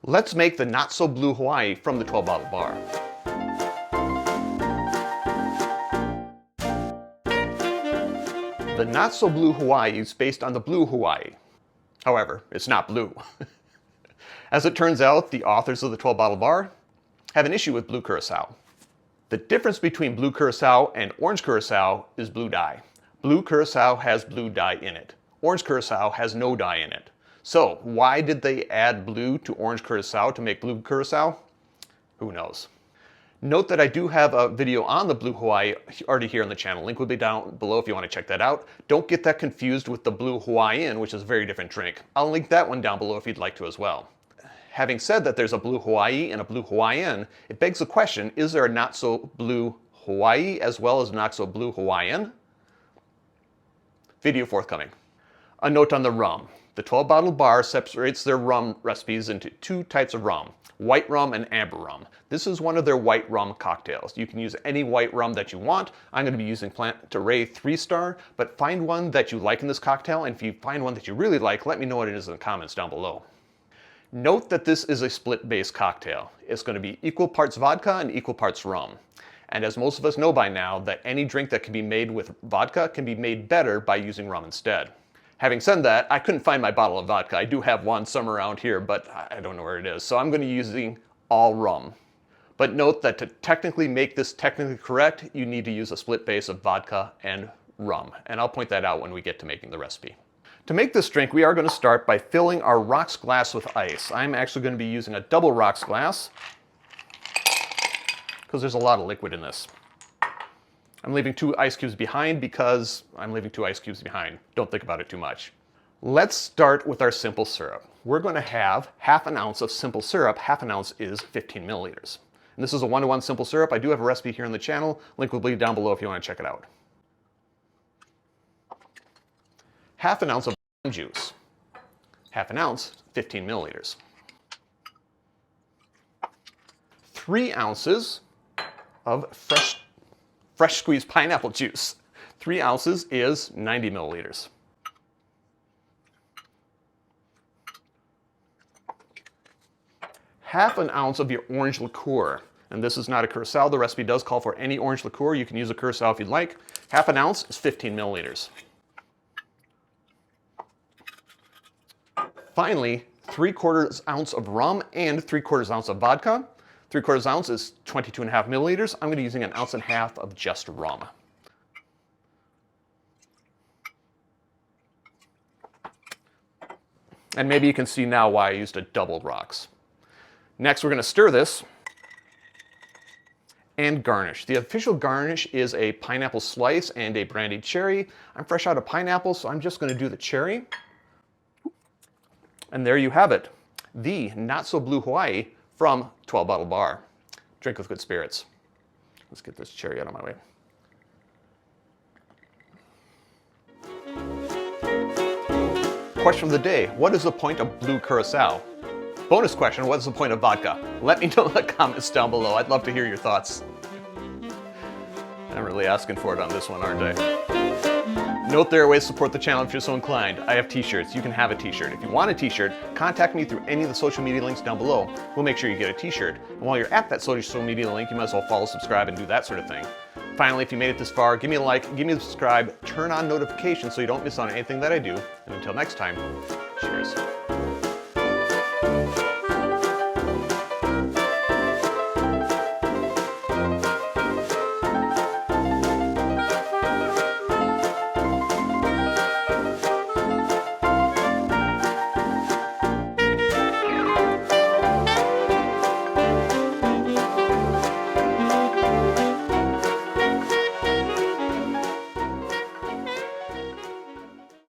Let's make the Not So Blue Hawaii from the 12-bottle bar. The Not So Blue Hawaii is based on the Blue Hawaii. However, it's not blue. As it turns out, the authors of the 12-bottle bar have an issue with blue curacao. The difference between blue curacao and orange curacao is blue dye. Blue curacao has blue dye in it. Orange curacao has no dye in it. So why did they add blue to orange curacao to make blue curacao? Who knows? Note that I do have a video on the Blue Hawaii already here on the channel. Link will be down below if you want to check that out. Don't get that confused with the Blue Hawaiian, which is a very different drink. I'll link that one down below if you'd like to as well. Having said that there's a Blue Hawaii and a Blue Hawaiian, it begs the question, is there a Not So Blue Hawaii as well as a Not So Blue Hawaiian? Video forthcoming. A note on the rum. The 12-bottle bar separates their rum recipes into two types of rum, white rum and amber rum. This is one of their white rum cocktails. You can use any white rum that you want. I'm going to be using Plantaray 3-Star, but find one that you like in this cocktail, and if you find one that you really like, let me know what it is in the comments down below. Note that this is a split-base cocktail. It's going to be equal parts vodka and equal parts rum. And as most of us know by now, that any drink that can be made with vodka can be made better by using rum instead. Having said that, I couldn't find my bottle of vodka. I do have one somewhere around here, but I don't know where it is. So I'm going to be using all rum. But note that to technically make this technically correct, you need to use a split base of vodka and rum. And I'll point that out when we get to making the recipe. To make this drink, we are going to start by filling our rocks glass with ice. I'm actually going to be using a double rocks glass because there's a lot of liquid in this. I'm leaving 2 ice cubes behind because I'm leaving 2 ice cubes behind. Don't think about it too much. Let's start with our simple syrup. We're going to have half an ounce of simple syrup. Half an ounce is 15 milliliters. And this is a 1-to-1 simple syrup. I do have a recipe here on the channel. Link will be down below if you want to check it out. Half an ounce of juice. Half an ounce, 15 milliliters. 3 ounces of fresh squeezed pineapple juice. 3 ounces is 90 milliliters. Half an ounce of your orange liqueur. And this is not a curacao. The recipe does call for any orange liqueur. You can use a curacao if you'd like. Half an ounce is 15 milliliters. Finally, 3/4 ounce of rum and 3/4 ounce of vodka. 3/4 ounce is 22.5 milliliters. I'm going to be using 1.5 ounces of just rum. And maybe you can see now why I used a double rocks. Next, we're going to stir this and garnish. The official garnish is a pineapple slice and a brandied cherry. I'm fresh out of pineapple, so I'm just going to do the cherry. And there you have it, the Not So Blue Hawaii from 12-bottle bar. Drink with good spirits. Let's get this cherry out of my way. Question of the day, what is the point of blue curacao? Bonus question, what is the point of vodka? Let me know in the comments down below. I'd love to hear your thoughts. I'm really asking for it on this one, aren't I? Note there are ways to support the channel if you're so inclined. I have t-shirts. You can have a t-shirt. If you want a t-shirt, contact me through any of the social media links down below. We'll make sure you get a t-shirt. And while you're at that social media link, you might as well follow, subscribe, and do that sort of thing. Finally, if you made it this far, give me a like, give me a subscribe, turn on notifications so you don't miss out on anything that I do. And until next time, cheers.